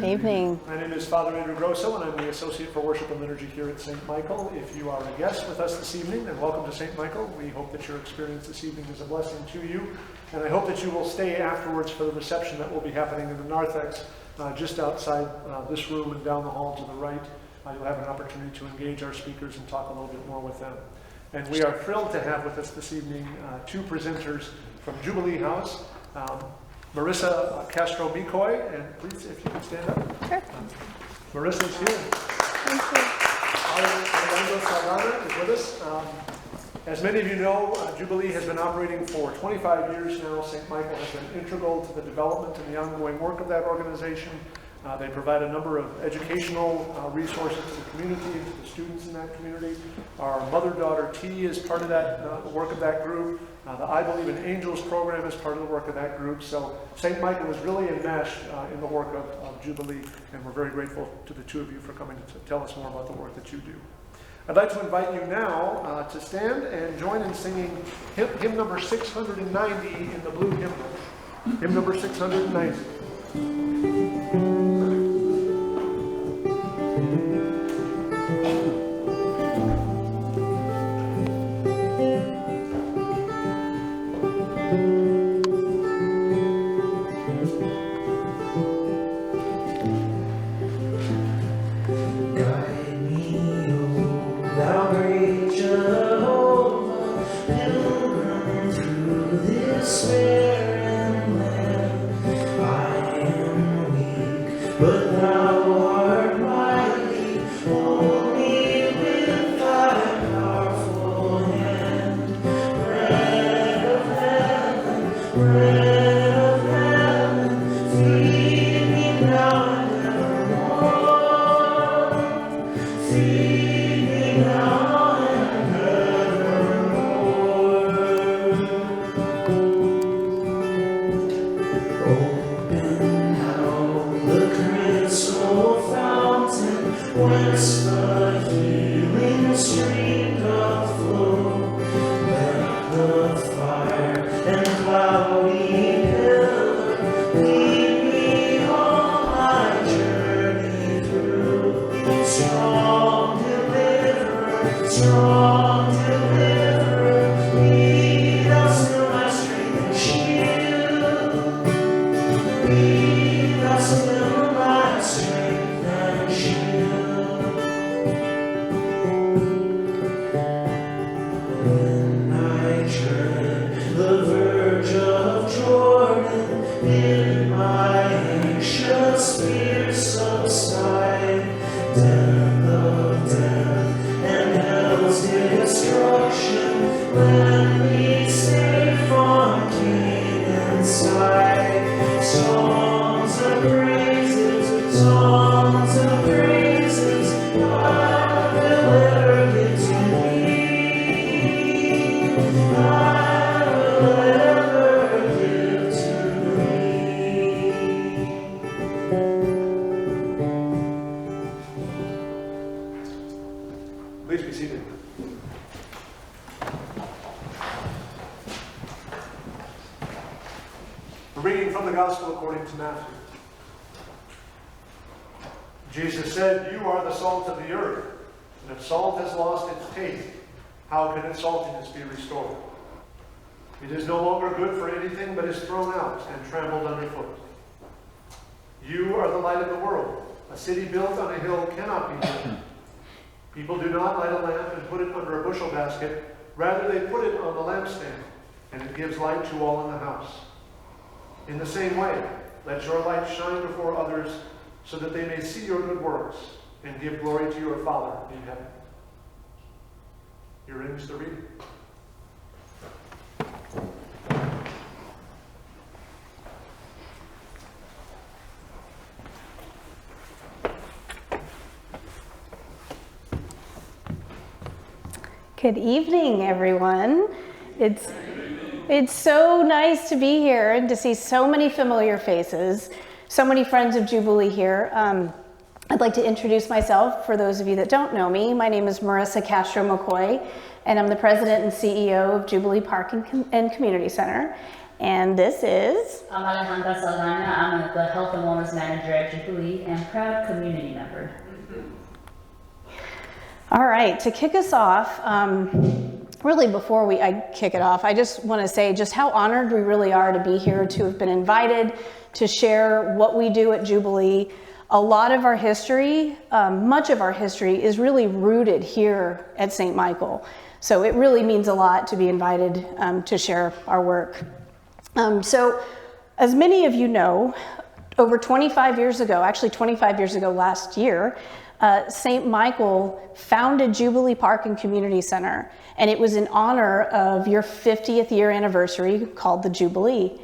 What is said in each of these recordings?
Evening. My name is Father Andrew Grosso, and I'm the Associate for Worship and Liturgy here at St. Michael. If you are a guest with us this evening, then welcome to St. Michael. We hope that your experience this evening is a blessing to you, and I hope that you will stay afterwards for the reception that will be happening in the narthex just outside this room and down the hall to the right. You'll have an opportunity to engage our speakers and talk a little bit more with them. And we are thrilled to have with us this evening two presenters from Jubilee House. Marissa Castro Mikoy, and please, if you can stand up. Sure. Marissa's here. Thank you. Alejandra Saldaña is with us. As many of you know, Jubilee has been operating for 25 years now. St. Michael has been integral to the development and the ongoing work of that organization. They provide a number of educational resources to the community and to the students in that community. Our Mother-Daughter Tea is part of that work of that group. The I Believe in Angels program is part of the work of that group. So St. Michael is really enmeshed in the work of Jubilee, and we're very grateful to the two of you for coming to tell us more about the work that you do. I'd like to invite you now to stand and join in singing hymn number 690 in the blue hymnal. Hymn number 690. Jesus said, "You are the salt of the earth, and if salt has lost its taste, how can its saltiness be restored? It is no longer good for anything, but is thrown out and trampled underfoot. You are the light of the world. A city built on a hill cannot be hidden. People do not light a lamp and put it under a bushel basket. Rather, they put it on the lampstand, and it gives light to all in the house. In the same way, let your light shine before others, so that they may see your good works and give glory to your Father in heaven." Here ends the reading. Good evening, everyone. It's so nice to be here and to see so many familiar faces, so many friends of Jubilee here. I'd like to introduce myself for those of you that don't know me. My name is Marissa Castro Mikoy, and I'm the president and CEO of Jubilee Park and Community Center. And this is... I'm Alejandra Saldaña. I'm the Health and Wellness Manager at Jubilee and proud community member. All right, to kick us off, really before I kick it off, I just want to say just how honored we really are to be here, to have been invited to share what we do at Jubilee. A lot of our history, much of our history is really rooted here at St. Michael. So it really means a lot to be invited to share our work. So as many of you know, over 25 years ago, actually 25 years ago last year, St. Michael founded Jubilee Park and Community Center, and it was in honor of your 50th year anniversary called the Jubilee.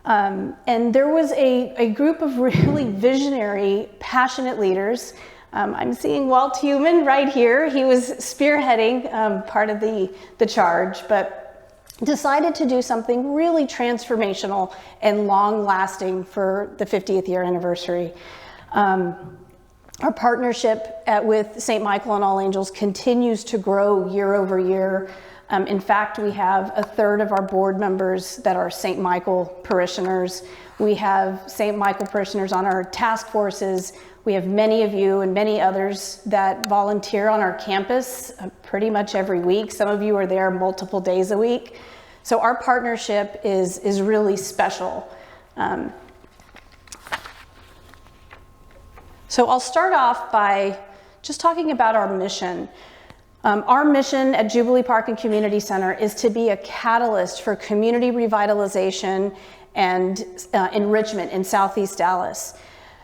And there was a group of really visionary, passionate leaders. I'm seeing Walt Heumann right here. He was spearheading part of the charge, but decided to do something really transformational and long-lasting for the 50th year anniversary. Our partnership with St. Michael and All Angels continues to grow year over year. In fact, we have a third of our board members that are St. Michael parishioners. We have St. Michael parishioners on our task forces. We have many of you and many others that volunteer on our campus pretty much every week. Some of you are there multiple days a week. So our partnership is really special. So I'll start off by just talking about our mission. Our mission at Jubilee Park and Community Center is to be a catalyst for community revitalization and enrichment in Southeast Dallas.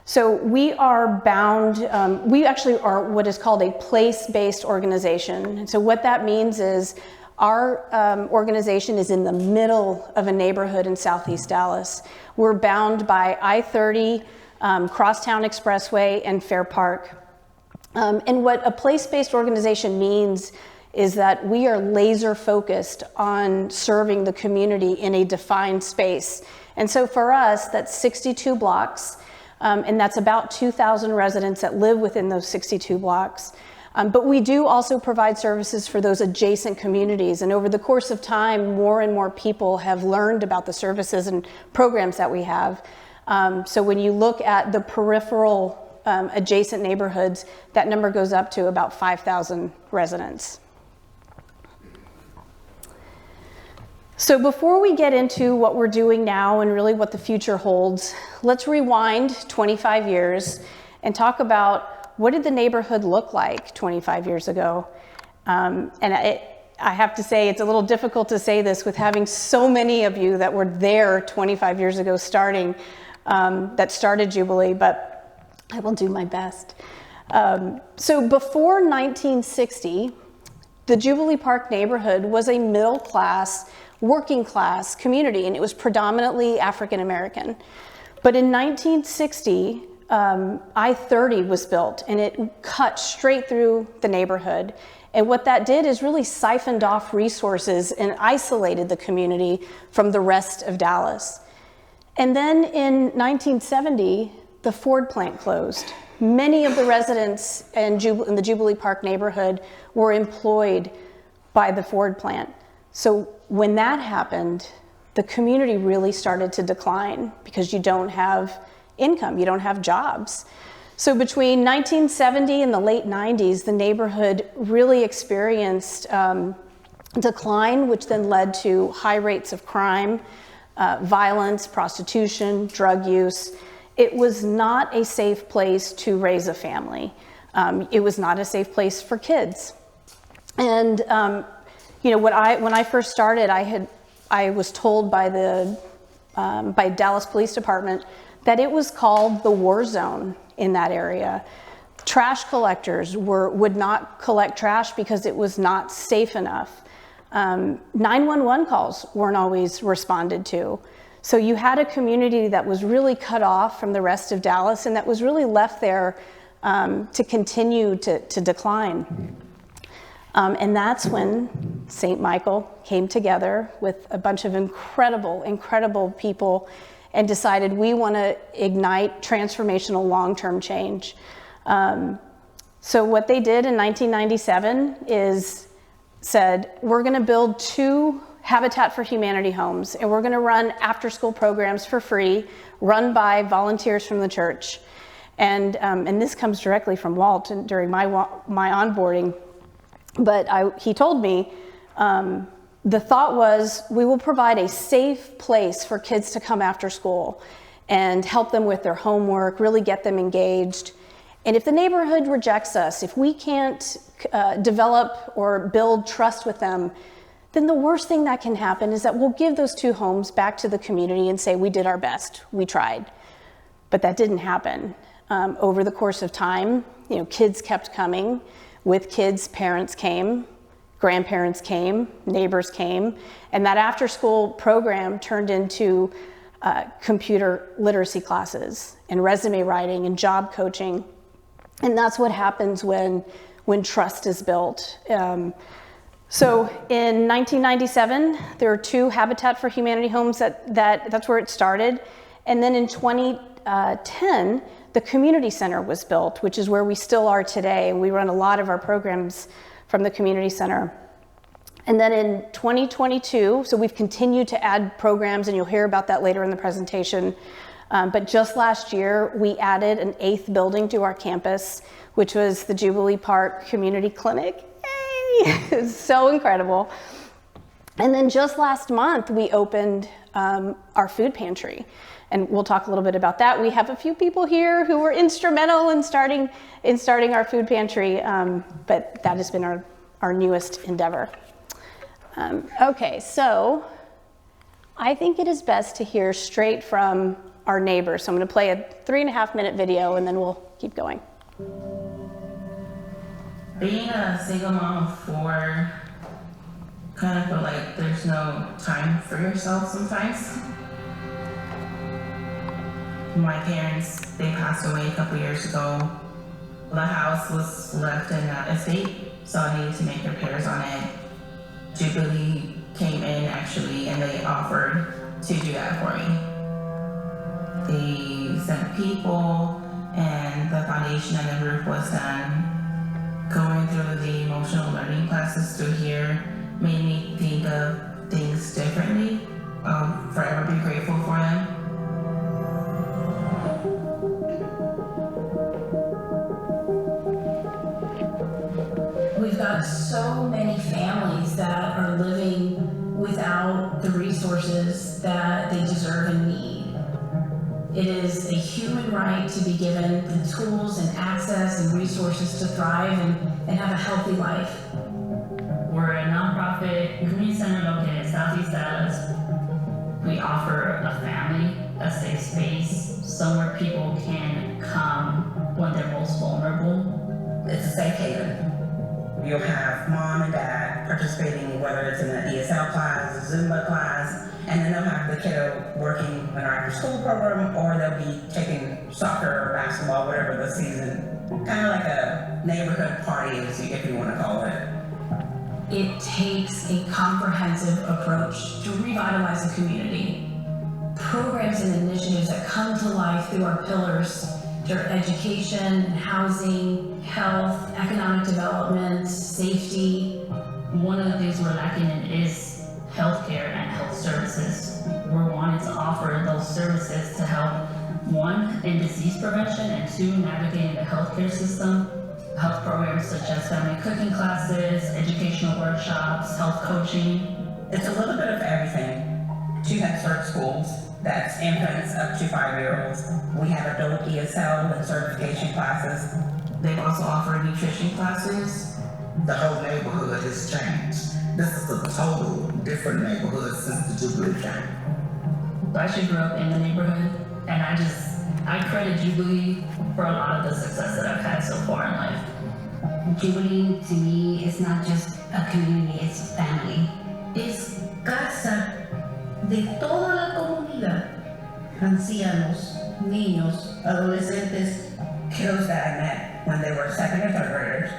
So we are bound, we actually are what is called a place-based organization. And so what that means is our organization is in the middle of a neighborhood in Southeast Dallas. We're bound by I-30, Crosstown Expressway, and Fair Park. And what a place-based organization means is that we are laser focused on serving the community in a defined space. And so for us, that's 62 blocks, and that's about 2,000 residents that live within those 62 blocks. But we do also provide services for those adjacent communities. And over the course of time, more and more people have learned about the services and programs that we have. So when you look at the peripheral adjacent neighborhoods, that number goes up to about 5,000 residents. So before we get into what we're doing now and really what the future holds, let's rewind 25 years and talk about what did the neighborhood look like 25 years ago. And I have to say, it's a little difficult to say this with having so many of you that were there 25 years ago that started Jubilee, but I will do my best. So before 1960, the Jubilee Park neighborhood was a middle class, working class community, and it was predominantly African American. But in 1960, I-30 was built, and it cut straight through the neighborhood. And what that did is really siphoned off resources and isolated the community from the rest of Dallas. And then in 1970, the Ford plant closed. Many of the residents in the Jubilee Park neighborhood were employed by the Ford plant. So when that happened, the community really started to decline because you don't have income, you don't have jobs. So between 1970 and the late 90s, the neighborhood really experienced decline, which then led to high rates of crime, violence, prostitution, drug use. It was not a safe place to raise a family. It was not a safe place for kids. And you know, when I first started, I was told by by Dallas Police Department that it was called the war zone in that area. Trash collectors would not collect trash because it was not safe enough. 911 calls weren't always responded to. So you had a community that was really cut off from the rest of Dallas and that was really left there to continue to decline. And that's when St. Michael came together with a bunch of incredible people and decided we want to ignite transformational long-term change. So what they did in 1997 is said, we're going to build 2 Habitat for Humanity homes, and we're going to run after-school programs for free, run by volunteers from the church. And this comes directly from Walt during my onboarding. But he told me, the thought was, we will provide a safe place for kids to come after school and help them with their homework, really get them engaged. And if the neighborhood rejects us, if we can't develop or build trust with them, then the worst thing that can happen is that we'll give those 2 homes back to the community and say, we did our best, we tried. But that didn't happen. Over the course of time, kids kept coming. With kids, parents came, grandparents came, neighbors came, and that after-school program turned into computer literacy classes and resume writing and job coaching. And that's what happens when trust is built. So in 1997, there were 2 Habitat for Humanity homes that's where it started. And then in 2010, the community center was built, which is where we still are today. And we run a lot of our programs from the community center. And then in 2022, so we've continued to add programs, and you'll hear about that later in the presentation. But just last year, we added an 8th building to our campus, which was the Jubilee Park Community Clinic. Yay! It's so incredible. And then just last month, we opened our food pantry. And we'll talk a little bit about that. We have a few people here who were instrumental in starting our food pantry, but that has been our newest endeavor. Okay, so I think it is best to hear straight from our neighbors. So I'm going to play a 3.5-minute video, and then we'll keep going. Being a single mom of 4, kind of feel like there's no time for yourself sometimes. My parents, they passed away a couple years ago. The house was left in that estate, so I needed to make repairs on it. Jubilee came in actually, and they offered to do that for me. They sent people, and the foundation and the roof was done. Going through the emotional learning classes through here made me think of things differently. I'll forever be grateful for them. We've got so many families that are living without the resources that they deserve and need. It is a human right to be given the tools and access and resources to thrive and have a healthy life. We're a nonprofit community center located in Southeast Dallas. We offer a family, a safe space, somewhere people can come when they're most vulnerable. It's a safe haven. You'll have mom and dad participating, whether it's in an ESL class, a Zumba class, and then they'll have the kiddo working in our after-school program, or they'll be taking soccer or basketball, whatever the season. Kind of like a neighborhood party, if you want to call it. It takes a comprehensive approach to revitalize the community. Programs and initiatives that come to life through our pillars, through education, housing, health, economic development, safety. One of the things we're lacking in is healthcare and health services. We're wanting to offer those services to help, 1, in disease prevention, and 2, navigating the healthcare system. Health programs such as family cooking classes, educational workshops, health coaching. It's a little bit of everything. 2 Head Start schools, that's infants up to 5-year-olds. We have adult ESL and certification classes. They've also offered nutrition classes. The whole neighborhood has changed. This is a total different neighborhood since the Jubilee came. I actually grew up in the neighborhood, and I credit Jubilee for a lot of the success that I've had so far in life. Jubilee to me is not just a community, it's family. Es casa de toda la comunidad. Ancianos, niños, adolescentes. Kiddos that I met when they were 2nd or 3rd graders,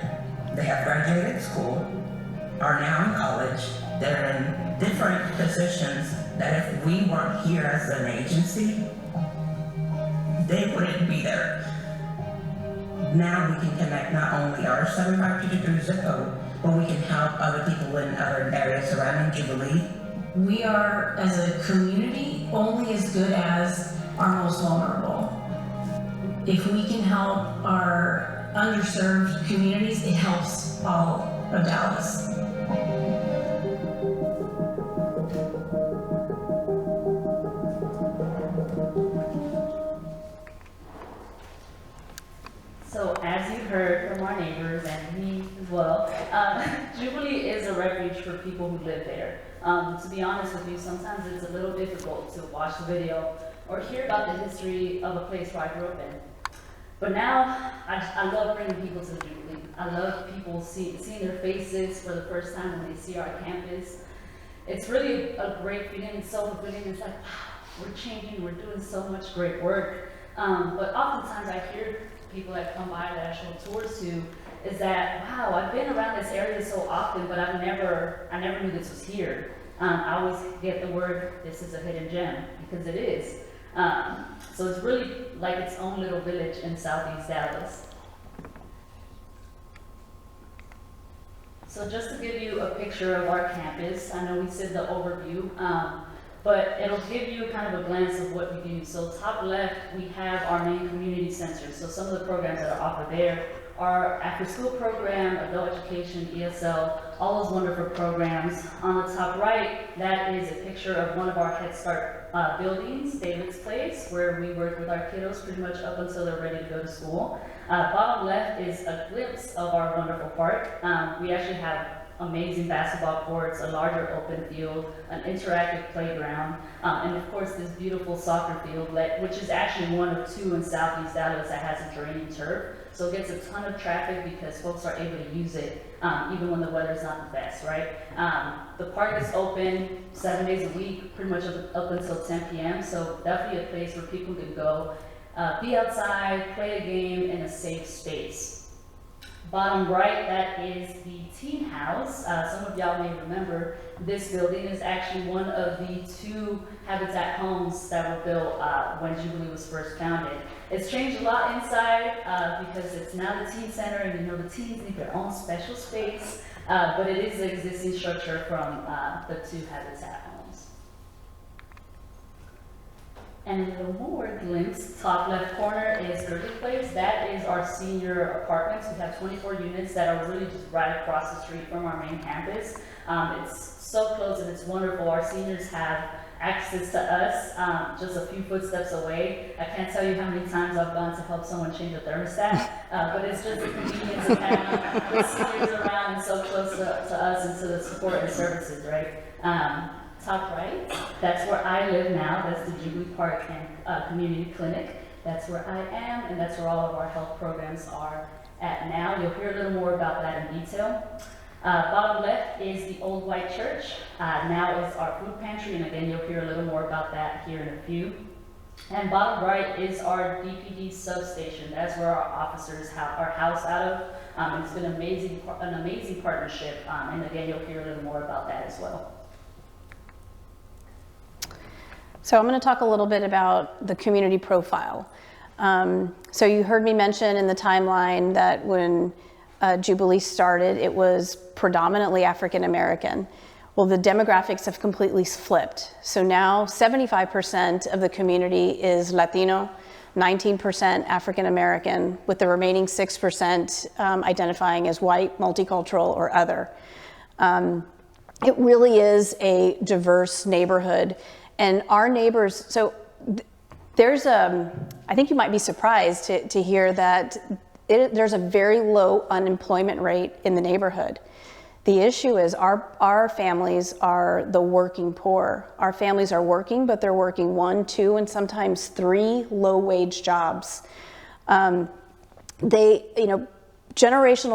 they have graduated school, are now in college. They're in different positions that if we weren't here as an agency, they wouldn't be there. Now we can connect not only our 7523 zip code, but we can help other people in other areas surrounding Jubilee We are, as a community, only as good as our most vulnerable. If we can help our underserved communities, it helps all of Dallas. So as you heard from our neighbors and me as well, Jubilee is a refuge for people who live there. To be honest with you, sometimes it's a little difficult to watch the video or hear about the history of a place where I grew up in. But now, I love bringing people to the Jubilee. I love people seeing their faces for the first time when they see our campus. It's really a great feeling. It's so fulfilling. It's like, wow, we're changing, we're doing so much great work. But oftentimes I hear people that come by that I show tours to is that, wow, I've been around this area so often, but I never knew this was here. I always get the word, this is a hidden gem, because it is. So it's really like its own little village in Southeast Dallas. So just to give you a picture of our campus, I know we said the overview, but it'll give you kind of a glance of what we do. So top left, we have our main community center. So some of the programs that are offered there are after-school program, adult education, ESL, all those wonderful programs. On the top right, that is a picture of one of our Head Start buildings, David's Place, where we work with our kiddos pretty much up until they're ready to go to school. Bottom left is a glimpse of our wonderful park. We actually have amazing basketball courts, a larger open field, an interactive playground, and of course this beautiful soccer field, which is actually one of two in Southeast Dallas that has a draining turf. So it gets a ton of traffic because folks are able to use it even when the weather's not the best, right? The park is open 7 days a week, pretty much up until 10 p.m. So definitely a place where people can go, be outside, play a game in a safe space. Bottom right, that is the teen house. Some of y'all may remember this building is actually one of the 2 Habitat homes that were built when Jubilee was first founded. It's changed a lot inside because it's now the teen center, and you know the teens need their own special space, but it is the existing structure from the 2 Habitat homes. And a little more glimpse, top left corner is Early Place. That is our senior apartments. We have 24 units that are really just right across the street from our main campus. It's so close and it's wonderful. Our seniors have access to us just a few footsteps away. I can't tell you how many times I've gone to help someone change a thermostat, but it's just the convenience of having the seniors around and so close to us and to the support and services, right? Top right, that's where I live now. That's the Jubilee Park and Community Clinic. That's where I am, and that's where all of our health programs are at now. You'll hear a little more about that in detail. Bottom left is the old white church. Now is our food pantry, and again, you'll hear a little more about that here in a few. And bottom right is our DPD substation. That's where our officers are housed out of. It's been an amazing partnership, and again, you'll hear a little more about that as well. So I'm going to talk a little bit about the community profile. So you heard me mention in the timeline that when Jubilee started, it was predominantly African American. Well, the demographics have completely flipped. So now 75% of the community is Latino, 19% African American, with the remaining 6% identifying as white, multicultural, or other. It really is a diverse neighborhood. And our neighbors, so there's I think you might be surprised to hear that there's a very low unemployment rate in the neighborhood. The issue is our families are the working poor. Our families are working, but they're working 1, 2, and sometimes 3 low-wage jobs. Generational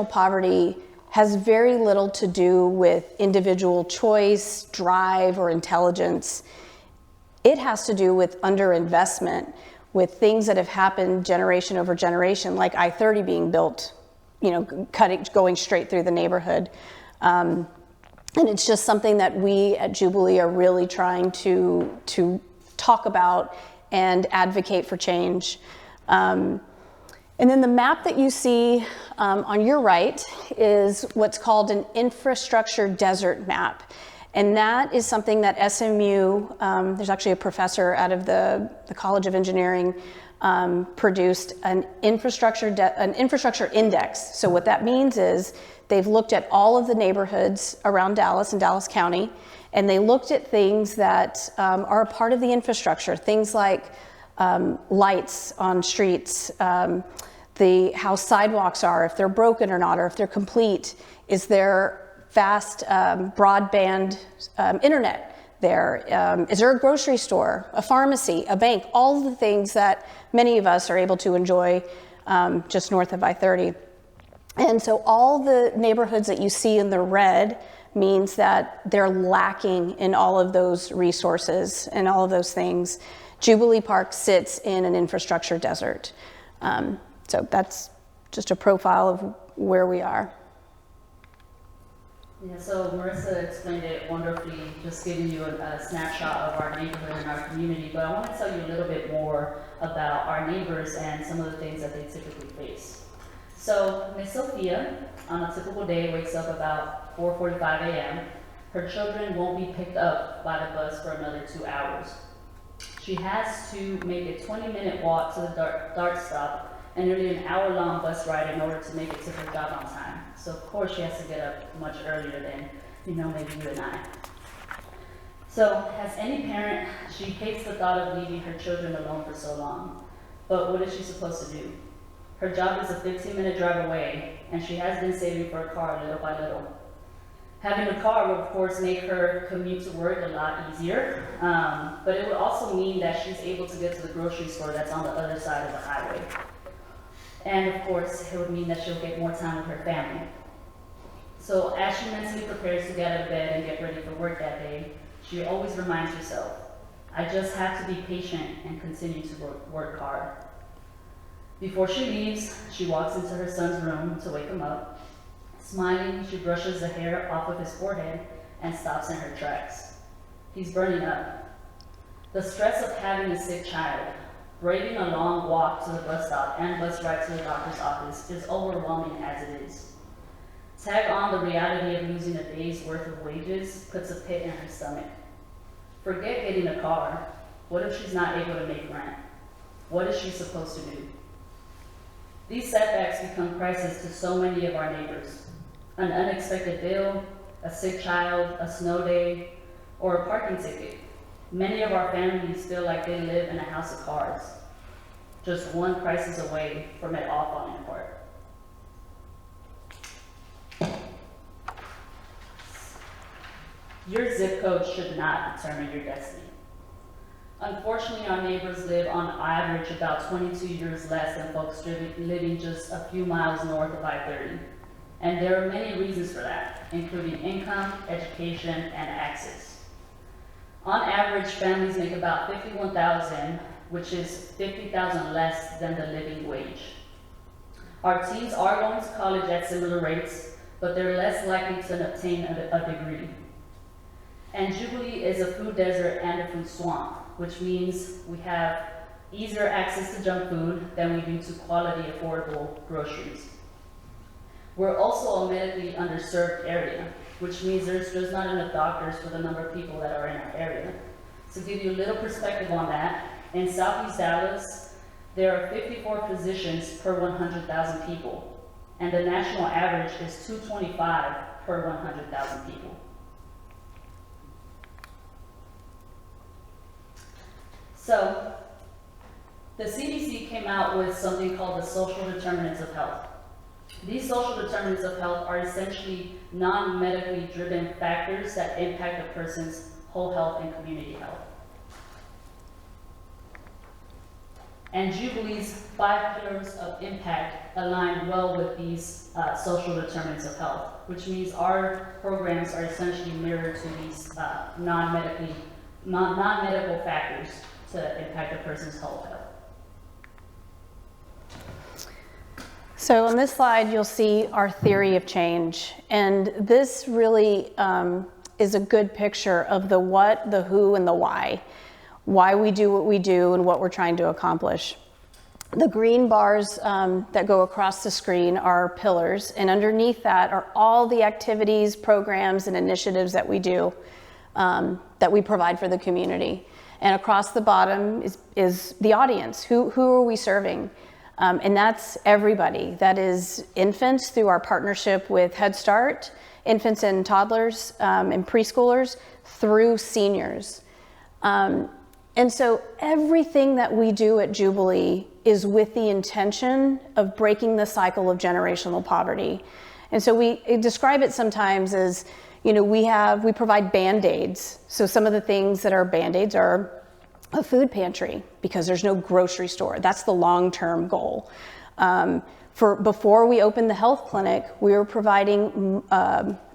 poverty has very little to do with individual choice, drive, or intelligence. It has to do with underinvestment, with things that have happened generation over generation, like I-30 being built, going straight through the neighborhood. And it's just something that we at Jubilee are really trying to talk about and advocate for change. And then the map that you see on your right is what's called an infrastructure desert map. And that is something that SMU, there's actually a professor out of the College of Engineering, produced an infrastructure index. So what that means is they've looked at all of the neighborhoods around Dallas and Dallas County, and they looked at things that are a part of the infrastructure, things like lights on streets, how sidewalks are, if they're broken or not, or if they're complete, is there fast broadband internet there, is there a grocery store, a pharmacy, a bank, all of the things that many of us are able to enjoy just north of I-30. And so all the neighborhoods that you see in the red means that they're lacking in all of those resources and all of those things. Jubilee Park sits in an infrastructure desert. So that's just a profile of where we are. Yeah, so Marissa explained it wonderfully, just giving you a snapshot of our neighborhood and our community, but I want to tell you a little bit more about our neighbors and some of the things that they typically face. So Miss Sophia, on a typical day, wakes up about 4:45 a.m. Her children won't be picked up by the bus for another 2 hours. She has to make a 20-minute walk to the DART stop and nearly an hour-long bus ride in order to make it to her job on time. So of course she has to get up much earlier than, maybe you and I. So as any parent, she hates the thought of leaving her children alone for so long. But what is she supposed to do? Her job is a 15-minute drive away, and she has been saving for a car little by little. Having a car will of course make her commute to work a lot easier, but it would also mean that she's able to get to the grocery store that's on the other side of the highway. And of course, it would mean that she'll get more time with her family. So as she mentally prepares to get out of bed and get ready for work that day, she always reminds herself, I just have to be patient and continue to work hard. Before she leaves, she walks into her son's room to wake him up. Smiling, she brushes the hair off of his forehead and stops in her tracks. He's burning up. The stress of having a sick child, braving a long walk to the bus stop and bus ride to the doctor's office is overwhelming as it is. Tag on the reality of losing a day's worth of wages puts a pit in her stomach. Forget getting a car. What if she's not able to make rent? What is she supposed to do? These setbacks become crises to so many of our neighbors. An unexpected bill, a sick child, a snow day, or a parking ticket. Many of our families feel like they live in a house of cards, just one crisis away from it all falling apart. Your zip code should not determine your destiny. Unfortunately, our neighbors live on average about 22 years less than folks living just a few miles north of I-30. And there are many reasons for that, including income, education, and access. On average, families make about $51,000, which is $50,000 less than the living wage. Our teens are going to college at similar rates, but they're less likely to obtain a degree. And Jubilee is a food desert and a food swamp, which means we have easier access to junk food than we do to quality, affordable groceries. We're also a medically underserved area, which means there's just not enough doctors for the number of people that are in our area. To give you a little perspective on that, in Southeast Dallas, there are 54 physicians per 100,000 people, and the national average is 225 per 100,000 people. So, the CDC came out with something called the social determinants of health. These social determinants of health are essentially non-medically driven factors that impact a person's whole health and community health. And Jubilee's 5 pillars of impact align well with these social determinants of health, which means our programs are essentially mirrored to these non-medical factors to impact a person's whole health. So on this slide, you'll see our theory of change. And this really is a good picture of the what, the who, and the why we do what we do and what we're trying to accomplish. The green bars that go across the screen are pillars, and underneath that are all the activities, programs, and initiatives that we do. that we provide for the community. And across the bottom is the audience. Who are we serving? And that's everybody. That is infants through our partnership with Head Start, infants and toddlers and preschoolers, through seniors. And so everything that we do at Jubilee is with the intention of breaking the cycle of generational poverty. And so we describe it sometimes as, you know, we provide Band-Aids. So some of the things that are Band-Aids are a food pantry, because there's no grocery store. That's the long-term goal. Before we opened the health clinic, we were providing,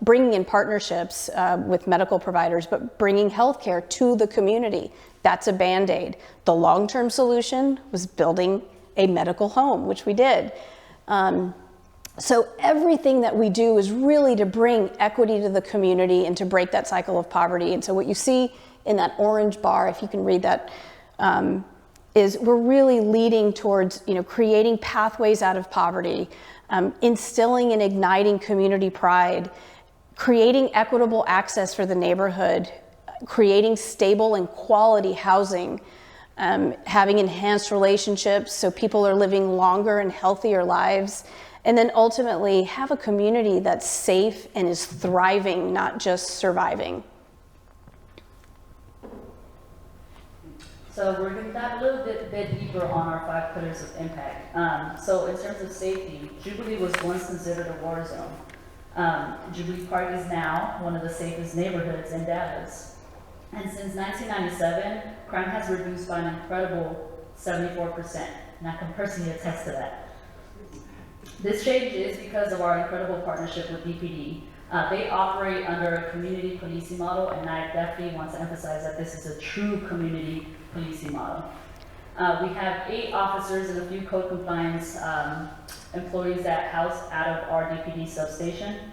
bringing in partnerships with medical providers, but bringing healthcare to the community. That's a Band-Aid. The long-term solution was building a medical home, which we did. So everything that we do is really to bring equity to the community and to break that cycle of poverty. And so what you see in that orange bar, if you can read that, is we're really leading towards, you know, creating pathways out of poverty, instilling and igniting community pride, creating equitable access for the neighborhood, creating stable and quality housing, having enhanced relationships so people are living longer and healthier lives, and then ultimately have a community that's safe and is thriving, not just surviving. So we're going to dive a little bit deeper on our 5 pillars of impact. So in terms of safety, Jubilee was once considered a war zone. Jubilee Park is now one of the safest neighborhoods in Dallas. And since 1997, crime has reduced by an incredible 74%. And I can personally attest to that. This change is because of our incredible partnership with DPD. They operate under a community policing model, and I definitely want to emphasize that this is a true community policing model. We have 8 officers and a few code compliance employees that house out of our DPD substation.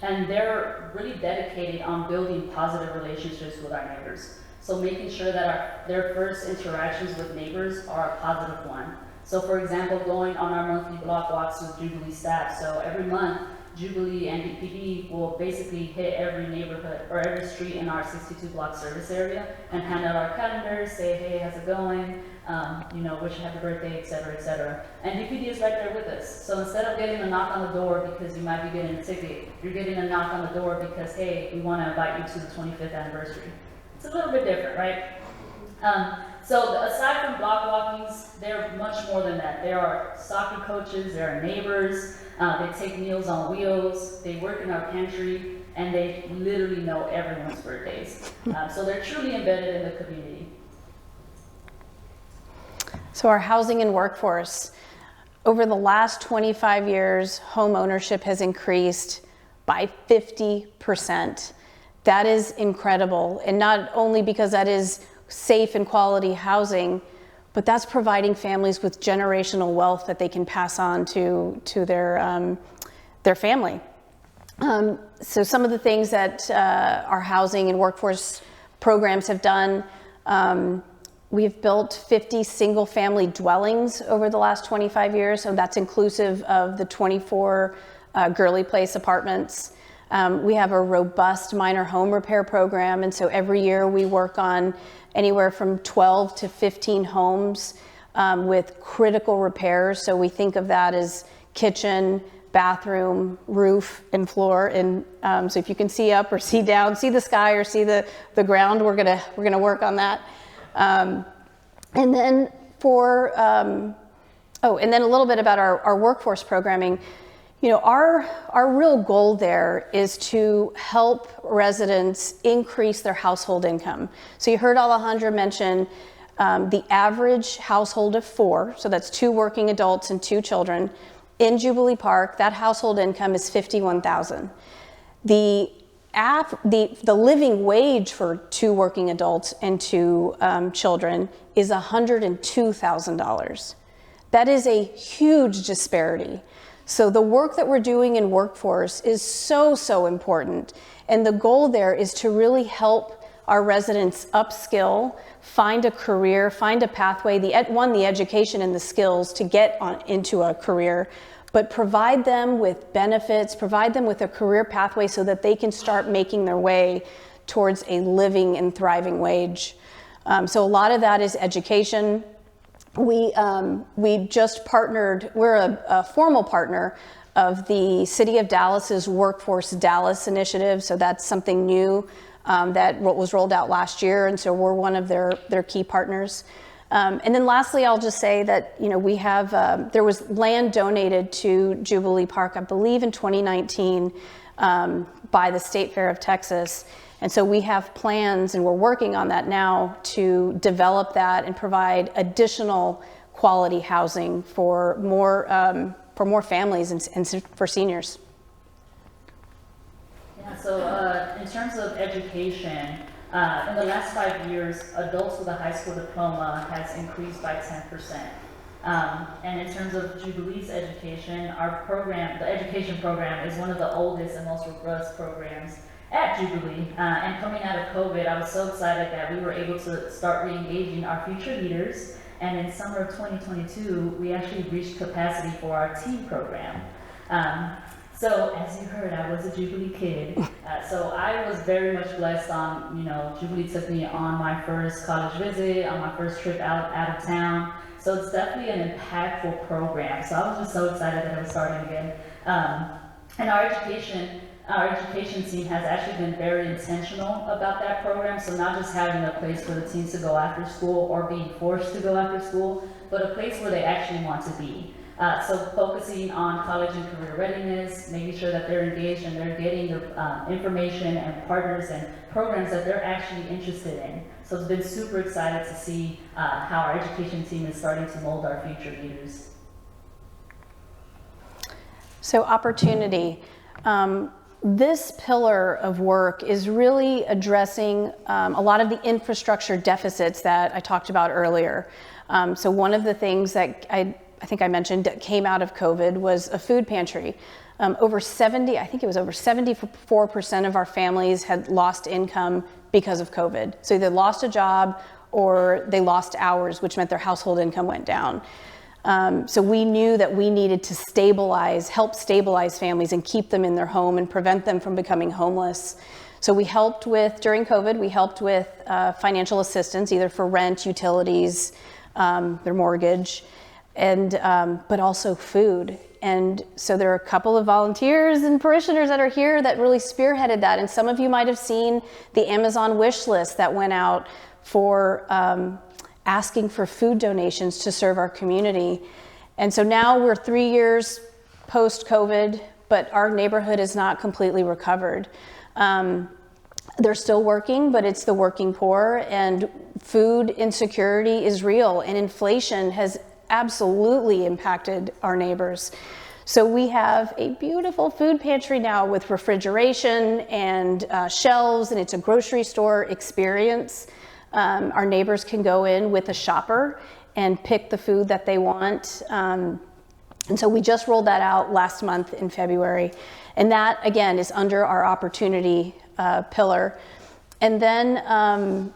And they're really dedicated on building positive relationships with our neighbors. So making sure that their first interactions with neighbors are a positive one. So for example, going on our monthly block walks with Jubilee staff. So every month, Jubilee and DPD will basically hit every neighborhood or every street in our 62 block service area and hand out our calendars, say, hey, how's it going? You know, wish you happy birthday, et cetera, et cetera. And DPD is right there with us. So instead of getting a knock on the door because you might be getting a ticket, you're getting a knock on the door because, hey, we want to invite you to the 25th anniversary. It's a little bit different, right? So aside from block walkings, they're much more than that. There are soccer coaches, there are neighbors, they take meals on wheels, they work in our pantry, and they literally know everyone's birthdays. So they're truly embedded in the community. So our housing and workforce. Over the last 25 years, home ownership has increased by 50%. That is incredible. And not only because that is safe and quality housing, but that's providing families with generational wealth that they can pass on to their family. So some of the things that our housing and workforce programs have done, we've built 50 single family dwellings over the last 25 years. So that's inclusive of the 24 Gurley Place apartments. We have a robust minor home repair program. And so every year we work on anywhere from 12 to 15 homes with critical repairs. So we think of that as kitchen, bathroom, roof, and floor. And so if you can see up or see down, see the sky or see the ground, we're gonna work on that. And then and then a little bit about our workforce programming. You know, our real goal there is to help residents increase their household income. So you heard Alejandra mention the average household of 4, so that's 2 working adults and 2 children. In Jubilee Park, that household income is $51,000. The living wage for 2 working adults and 2 children is $102,000. That is a huge disparity. So the work that we're doing in workforce is so important. And the goal there is to really help our residents upskill, find a career, find a pathway, the education and the skills to get into a career, but provide them with benefits, provide them with a career pathway so that they can start making their way towards a living and thriving wage. So a lot of that is education. We just partnered, we're a formal partner of the City of Dallas's Workforce Dallas initiative. So that's something new that was rolled out last year. And so we're one of their key partners. And then lastly, I'll just say that, you know, we have, there was land donated to Jubilee Park, I believe in 2019, by the State Fair of Texas. And so we have plans, and we're working on that now, to develop that and provide additional quality housing for more families and for seniors. Yeah, so in terms of education, in the last 5 years, adults with a high school diploma has increased by 10%. And in terms of Jubilee's education, our program, the education program, is one of the oldest and most robust programs at Jubilee. And coming out of COVID, I was so excited that we were able to start re-engaging our future leaders. And in summer of 2022, we actually reached capacity for our teen program. So as you heard, I was a Jubilee kid. So I was very much blessed on, you know, Jubilee took me on my first college visit, on my first trip out of town. So it's definitely an impactful program. So I was just so excited that it was starting again. And our education team has actually been very intentional about that program. So not just having a place for the teens to go after school or being forced to go after school, but a place where they actually want to be. So focusing on college and career readiness, making sure that they're engaged and they're getting the information and partners and programs that they're actually interested in. So it's been super excited to see how our education team is starting to mold our future leaders. So opportunity. This pillar of work is really addressing a lot of the infrastructure deficits that I talked about earlier. So one of the things that I think I mentioned that came out of COVID was a food pantry. I think it was over 74% of our families had lost income because of COVID. So either lost a job or they lost hours, which meant their household income went down. So we knew that we needed to help stabilize families and keep them in their home and prevent them from becoming homeless. So during COVID, we helped with financial assistance, either for rent, utilities, their mortgage, but also food. And so there are a couple of volunteers and parishioners that are here that really spearheaded that. And some of you might have seen the Amazon wish list that went out for asking for food donations to serve our community. And so now we're 3 years post-COVID, but our neighborhood is not completely recovered. They're still working, but it's the working poor, and food insecurity is real, and inflation has absolutely impacted our neighbors. So we have a beautiful food pantry now with refrigeration and shelves, and it's a grocery store experience. Our neighbors can go in with a shopper and pick the food that they want. And so we just rolled that out last month in February. And that, again, is under our opportunity pillar. And then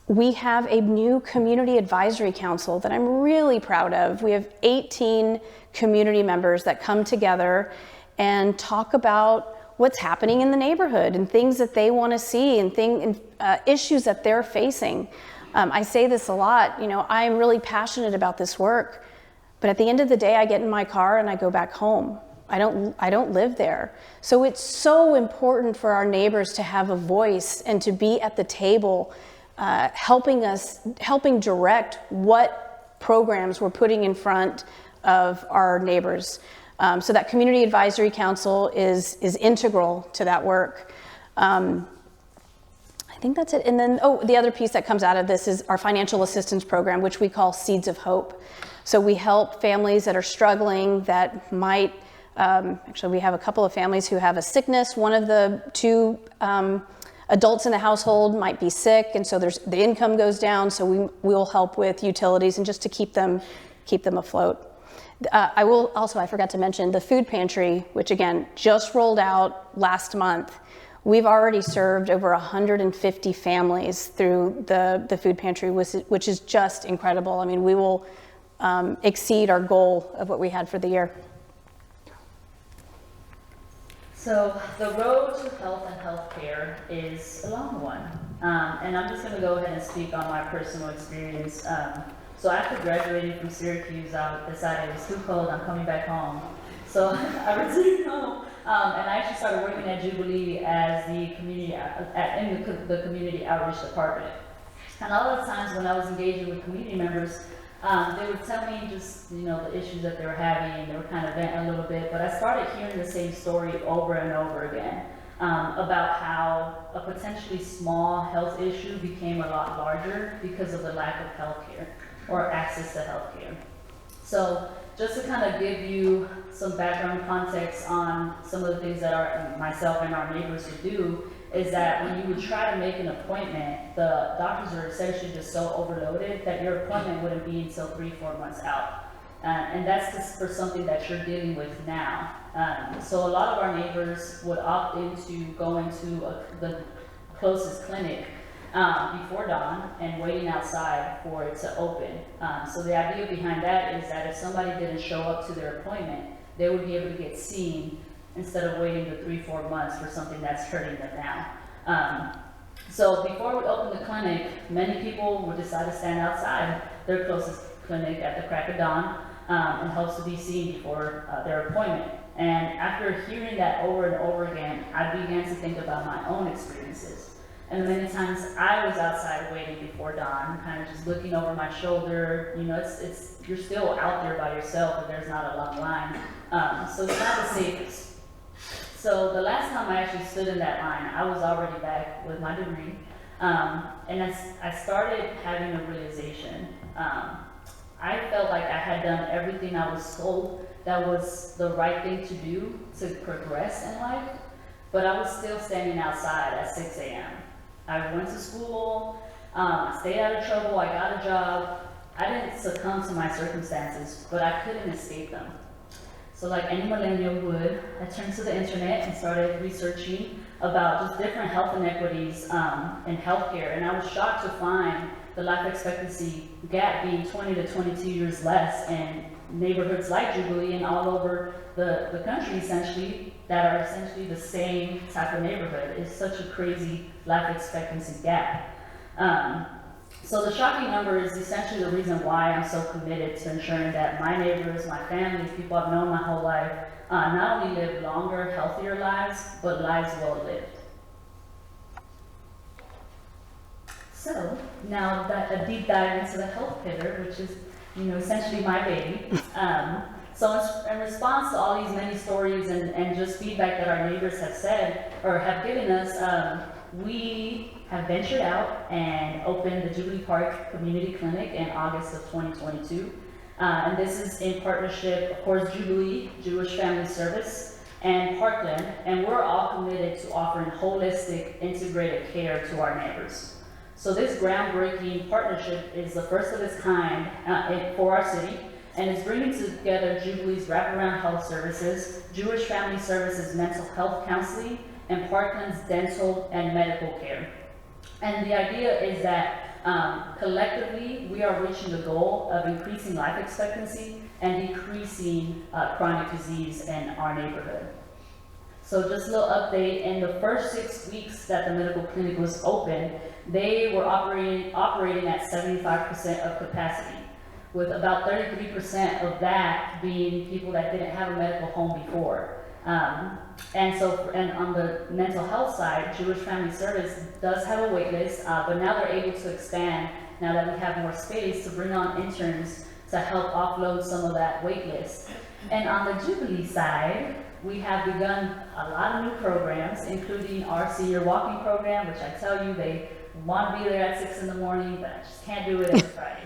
we have a new community advisory council that I'm really proud of. We have 18 community members that come together and talk about what's happening in the neighborhood and things that they want to see and issues that they're facing. I say this a lot, you know, I'm really passionate about this work, but at the end of the day, I get in my car and I go back home. I don't live there. So it's so important for our neighbors to have a voice and to be at the table, helping direct what programs we're putting in front of our neighbors. So that Community Advisory Council is integral to that work. I think that's it. And then, the other piece that comes out of this is our financial assistance program, which we call Seeds of Hope. So we help families that are struggling, that might, actually we have a couple of families who have a sickness. One of the two adults in the household might be sick, and so the income goes down, so we'll help with utilities and just to keep them afloat. I forgot to mention the food pantry, which again, just rolled out last month. We've already served over 150 families through the food pantry, which is just incredible. I mean, we will exceed our goal of what we had for the year. So the road to health and healthcare is a long one. And I'm just gonna go ahead and speak on my personal experience. So after graduating from Syracuse, I decided it was too cold, I'm coming back home. So I returned home, and I actually started working at Jubilee as the community, in the community outreach department. And all the times when I was engaging with community members, they would tell me just, the issues that they were having, and they were kind of venting a little bit, but I started hearing the same story over and over again, about how a potentially small health issue became a lot larger because of the lack of healthcare or access to healthcare. So just to kind of give you some background context on some of the things that myself and our neighbors would do, is that when you would try to make an appointment, the doctors are essentially just so overloaded that your appointment wouldn't be until 3-4 months out. And that's just for something that you're dealing with now. So a lot of our neighbors would opt into going to the closest clinic before dawn and waiting outside for it to open. So the idea behind that is that if somebody didn't show up to their appointment, they would be able to get seen instead of waiting the 3-4 months for something that's hurting them now. So before we opened the clinic, many people would decide to stand outside their closest clinic at the crack of dawn in hopes to be seen before their appointment. And after hearing that over and over again, I began to think about my own experiences. And many times I was outside waiting before dawn, kind of just looking over my shoulder. You're still out there by yourself, and there's not a long line. So it's not the safest. So the last time I actually stood in that line, I was already back with my degree. And I started having a realization. I felt like I had done everything I was told that was the right thing to do to progress in life, but I was still standing outside at 6 a.m. I went to school, I stayed out of trouble, I got a job. I didn't succumb to my circumstances, but I couldn't escape them. So like any millennial would, I turned to the internet and started researching about just different health inequities in healthcare, and I was shocked to find the life expectancy gap being 20 to 22 years less in neighborhoods like Jubilee and all over the country essentially, that are essentially the same type of neighborhood. It's such a crazy life expectancy gap. So the shocking number is essentially the reason why I'm so committed to ensuring that my neighbors, my family, people I've known my whole life, not only live longer, healthier lives, but lives well lived. So now a deep dive into the health pillar, which is, essentially my baby. So in response to all these many stories and just feedback that our neighbors have said or have given us, we have ventured out and opened the Jubilee Park Community Clinic in August of 2022. And this is in partnership, of course, Jubilee, Jewish Family Service, and Parkland, and we're all committed to offering holistic, integrated care to our neighbors. So this groundbreaking partnership is the first of its kind for our city, and it's bringing together Jubilee's wraparound health services, Jewish Family Services mental health counseling, and Parkland's dental and medical care. And the idea is that collectively we are reaching the goal of increasing life expectancy and decreasing chronic disease in our neighborhood. So just a little update, in the first 6 weeks that the medical clinic was open, they were operating at 75% of capacity, with about 33% of that being people that didn't have a medical home before. And on the mental health side, Jewish Family Service does have a wait list, but now they're able to expand, now that we have more space, to bring on interns to help offload some of that wait list. And on the Jubilee side, we have begun a lot of new programs, including our senior walking program, which I tell you, they want to be there at 6 in the morning, but I just can't do it every Friday.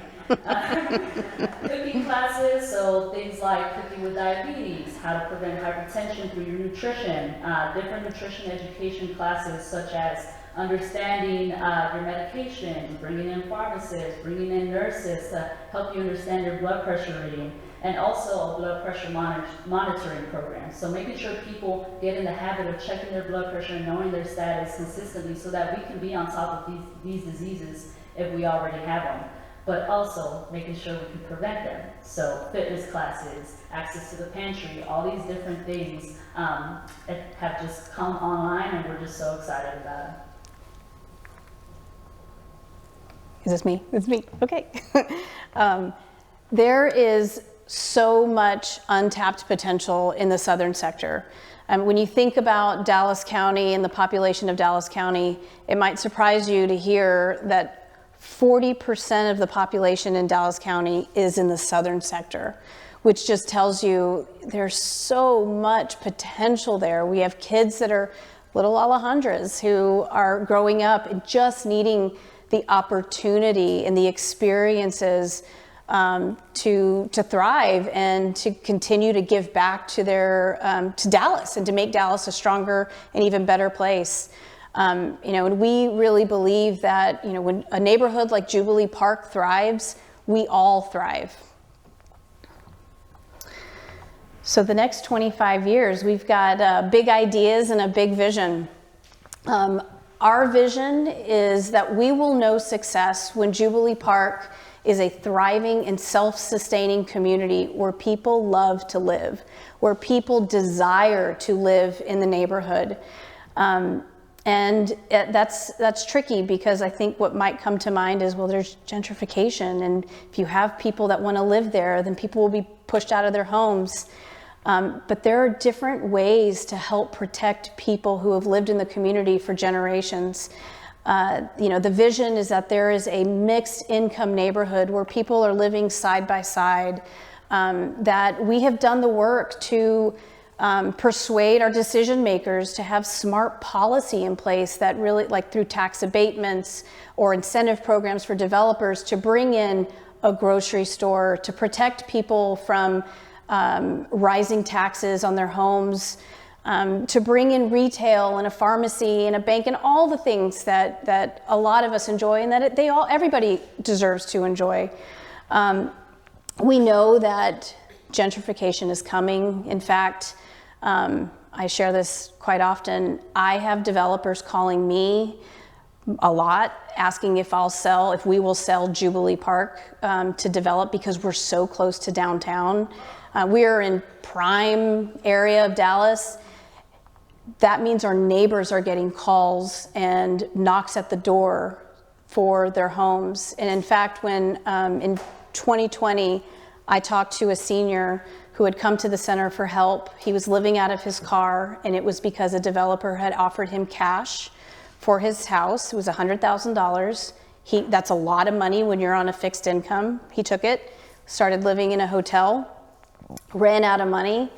Cooking classes, so things like cooking with diabetes, how to prevent hypertension through your nutrition, different nutrition education classes such as understanding your medication, bringing in pharmacists, bringing in nurses to help you understand your blood pressure reading, and also a blood pressure monitoring program. So making sure people get in the habit of checking their blood pressure and knowing their status consistently so that we can be on top of these diseases if we already have them. but also making sure we can prevent them. So fitness classes, access to the pantry, all these different things have just come online, and we're just so excited about it. Is this me? It's me. Okay. There is so much untapped potential in the southern sector. When you think about Dallas County and the population of Dallas County, it might surprise you to hear that 40% of the population in Dallas County is in the southern sector, which just tells you there's so much potential there. We have kids that are little Alejandras who are growing up and just needing the opportunity and the experiences to thrive and to continue to give back to their to Dallas and to make Dallas a stronger and even better place. And we really believe that when a neighborhood like Jubilee Park thrives, we all thrive. So the next 25 years, we've got big ideas and a big vision. Our vision is that we will know success when Jubilee Park is a thriving and self-sustaining community where people love to live, where people desire to live in the neighborhood. And that's tricky, because I think what might come to mind is, well, there's gentrification, and if you have people that want to live there, then people will be pushed out of their homes. But there are different ways to help protect people who have lived in the community for generations. The vision is that there is a mixed income neighborhood where people are living side by side, that we have done the work to persuade our decision makers to have smart policy in place that really, like through tax abatements or incentive programs for developers, to bring in a grocery store, to protect people from rising taxes on their homes, to bring in retail and a pharmacy and a bank and all the things that a lot of us enjoy and that everybody deserves to enjoy. We know that gentrification is coming. In fact, I share this quite often. I have developers calling me a lot, asking if we will sell Jubilee Park to develop, because we're so close to downtown. We are in prime area of Dallas. That means our neighbors are getting calls and knocks at the door for their homes. And in fact, when in 2020, I talked to a senior who had come to the center for help. He was living out of his car, and it was because a developer had offered him cash for his house. It was $100,000. That's a lot of money when you're on a fixed income. He took it, started living in a hotel, ran out of money,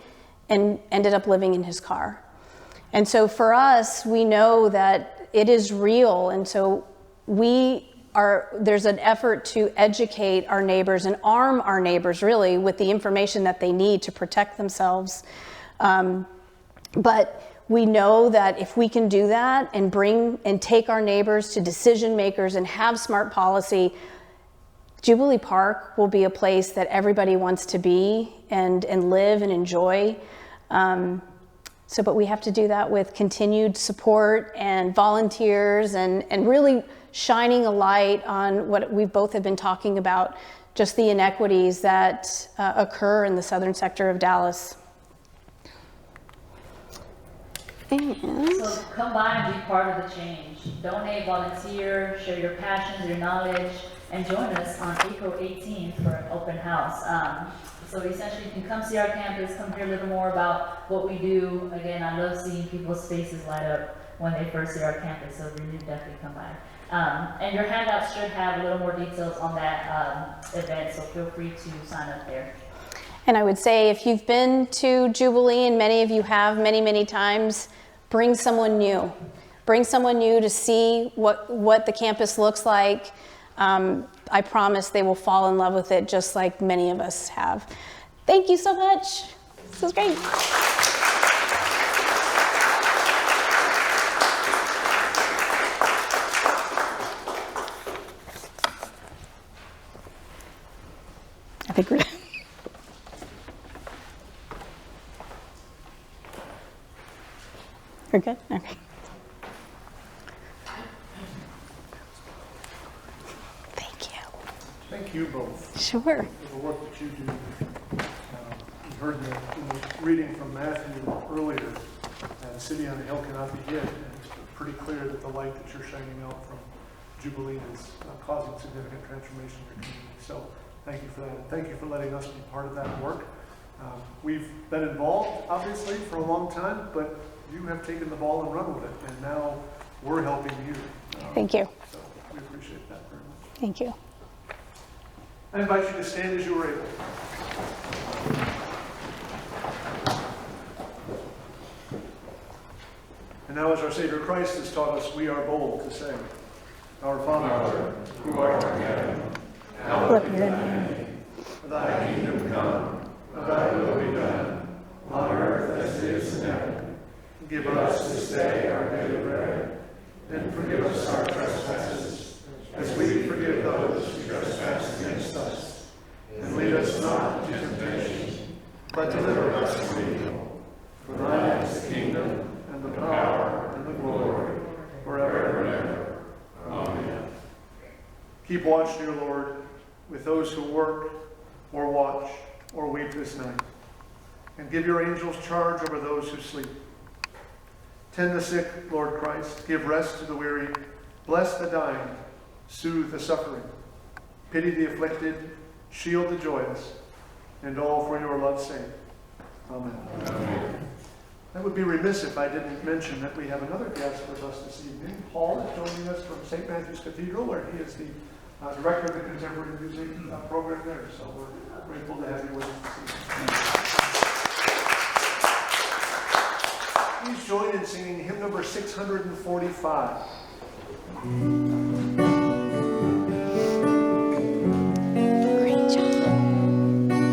and ended up living in his car. And so for us, we know that it is real. And so there's an effort to educate our neighbors and arm our neighbors really with the information that they need to protect themselves. But we know that if we can do that and take our neighbors to decision makers and have smart policy, Jubilee Park will be a place that everybody wants to be and live and enjoy. But we have to do that with continued support and volunteers and really shining a light on what we both have been talking about, just the inequities that occur in the southern sector of Dallas. So come by and be part of the change. Donate, volunteer, share your passions, your knowledge, and join us on April 18th for an open house. So essentially, you can come see our campus, come hear a little more about what we do. Again, I love seeing people's faces light up when they first see our campus, so really definitely come by. And your handouts should have a little more details on that event, so feel free to sign up there. And I would say, if you've been to Jubilee, and many of you have many, many times, bring someone new. Bring someone new to see what the campus looks like. I promise they will fall in love with it just like many of us have. Thank you so much. This was great. I think we're good? Okay. Thank you both Sure. for the work that you do. You heard in the reading from Matthew earlier, the city on the hill cannot be hid. And it's pretty clear that the light that you're shining out from Jubilee is causing significant transformation in your community. So thank you for that. And thank you for letting us be part of that work. We've been involved, obviously, for a long time, but you have taken the ball and run with it, and now we're helping you. Thank you. So we appreciate that very much. Thank you. I invite you to stand as you are able. And now, as our Savior Christ has taught us, we are bold to say, Our Father, who art in heaven, hallowed be thy name. Thy kingdom come, thy will be done, on earth as it is in heaven. Give us this day our daily bread, and forgive us our trespasses, as we forgive those who trespass against us. And lead us not into temptation, but deliver us from evil. For thine is the kingdom, and the power, and the glory, forever and ever. Amen. Keep watch, dear Lord, with those who work, or watch, or weep this night. And give your angels charge over those who sleep. Tend the sick, Lord Christ. Give rest to the weary. Bless the dying. Soothe the suffering. Pity the afflicted. Shield the joyous. And all for your love's sake. Amen. Amen. I would be remiss if I didn't mention that we have another guest with us this evening. Paul is joining us from St. Matthew's Cathedral, where he is the director of the Contemporary Music program there. So we're grateful to have you with us this evening. Please join in singing hymn number 645. Great job.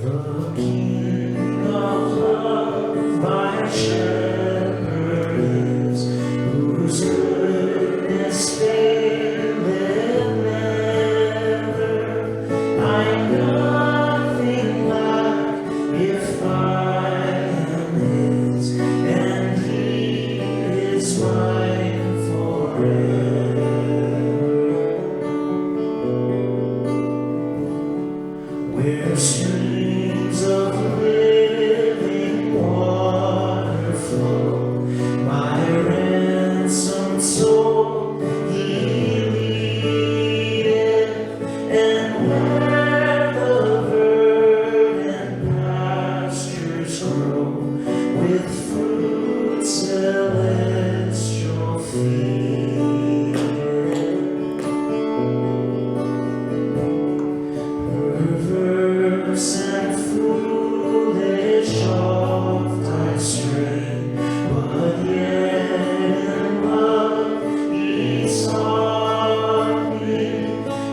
The King of love, my shepherd is, whose goodness faileth never. I nothing lack if I am his, and he is mine forever. Where streams of living water flow, my ransomed soul he leadeth, and where the verdant pastures grow with fruit celestial feed. Perverse and foolish oft I stray, but yet in love he sought me,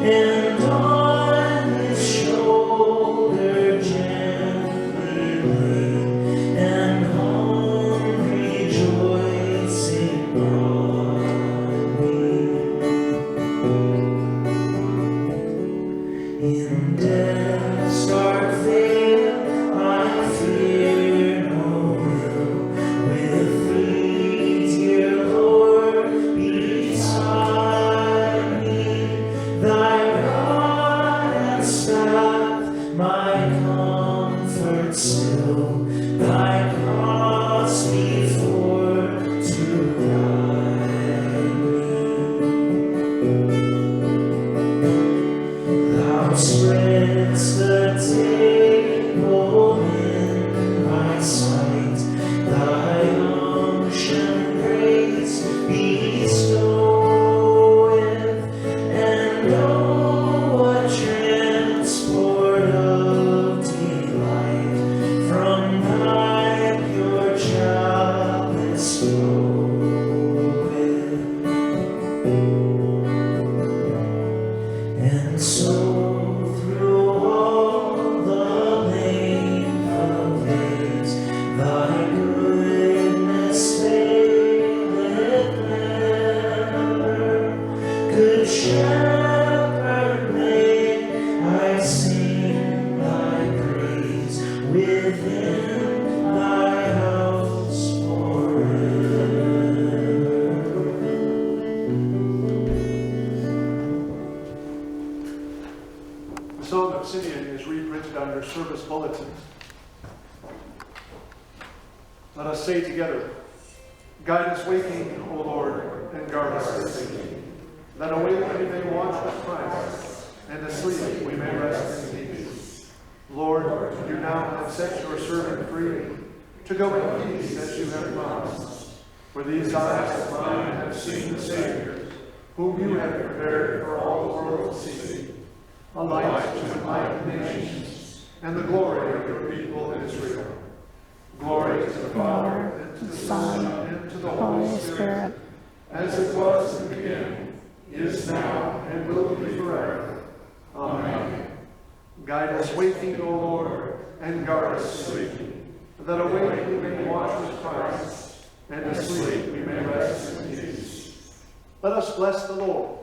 and on his shoulder gently laid, and home rejoicing brought me. In death's dark vale I fear no ill, with thee, dear Lord, beside me. Thy rod and staff my comfort still, thy cross before to guide me. Thou spreadst the table in my sight, thy unction grace bestoweth, and oh, what transport of delight from thy pure chalice floweth. And so through all the length of days, thy goodness faileth never. Good Shepherd, may I sing thy praise within thy Song of Simeon is reprinted on your service bulletin. Let us say together, guide us waking, O Lord, and guard us sleeping. That awake we may watch with Christ, and asleep we may rest in peace. Lord, you now have set your servant free, to go in peace as you have promised. For these eyes of mine have seen the Savior, whom you have prepared for all the world to see, a light to enlighten nations, and the glory of your people Israel. Glory to the Father, and to the Son, and to the Holy Spirit, as it was in the beginning, is now, and will be forever. Amen. Guide us waking, O Lord, and guard us sleeping, that awake we may watch with Christ, and asleep we may rest in peace. Let us bless the Lord.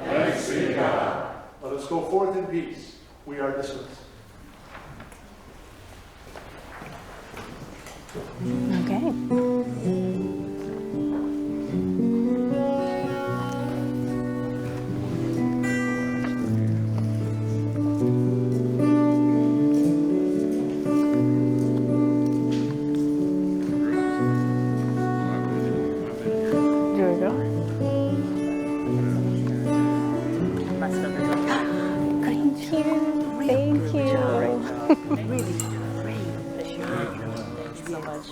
Thanks be to God. Let us go forth in peace. We are dismissed. Okay. Here we go. Thank you. Thank you. Really great. So much.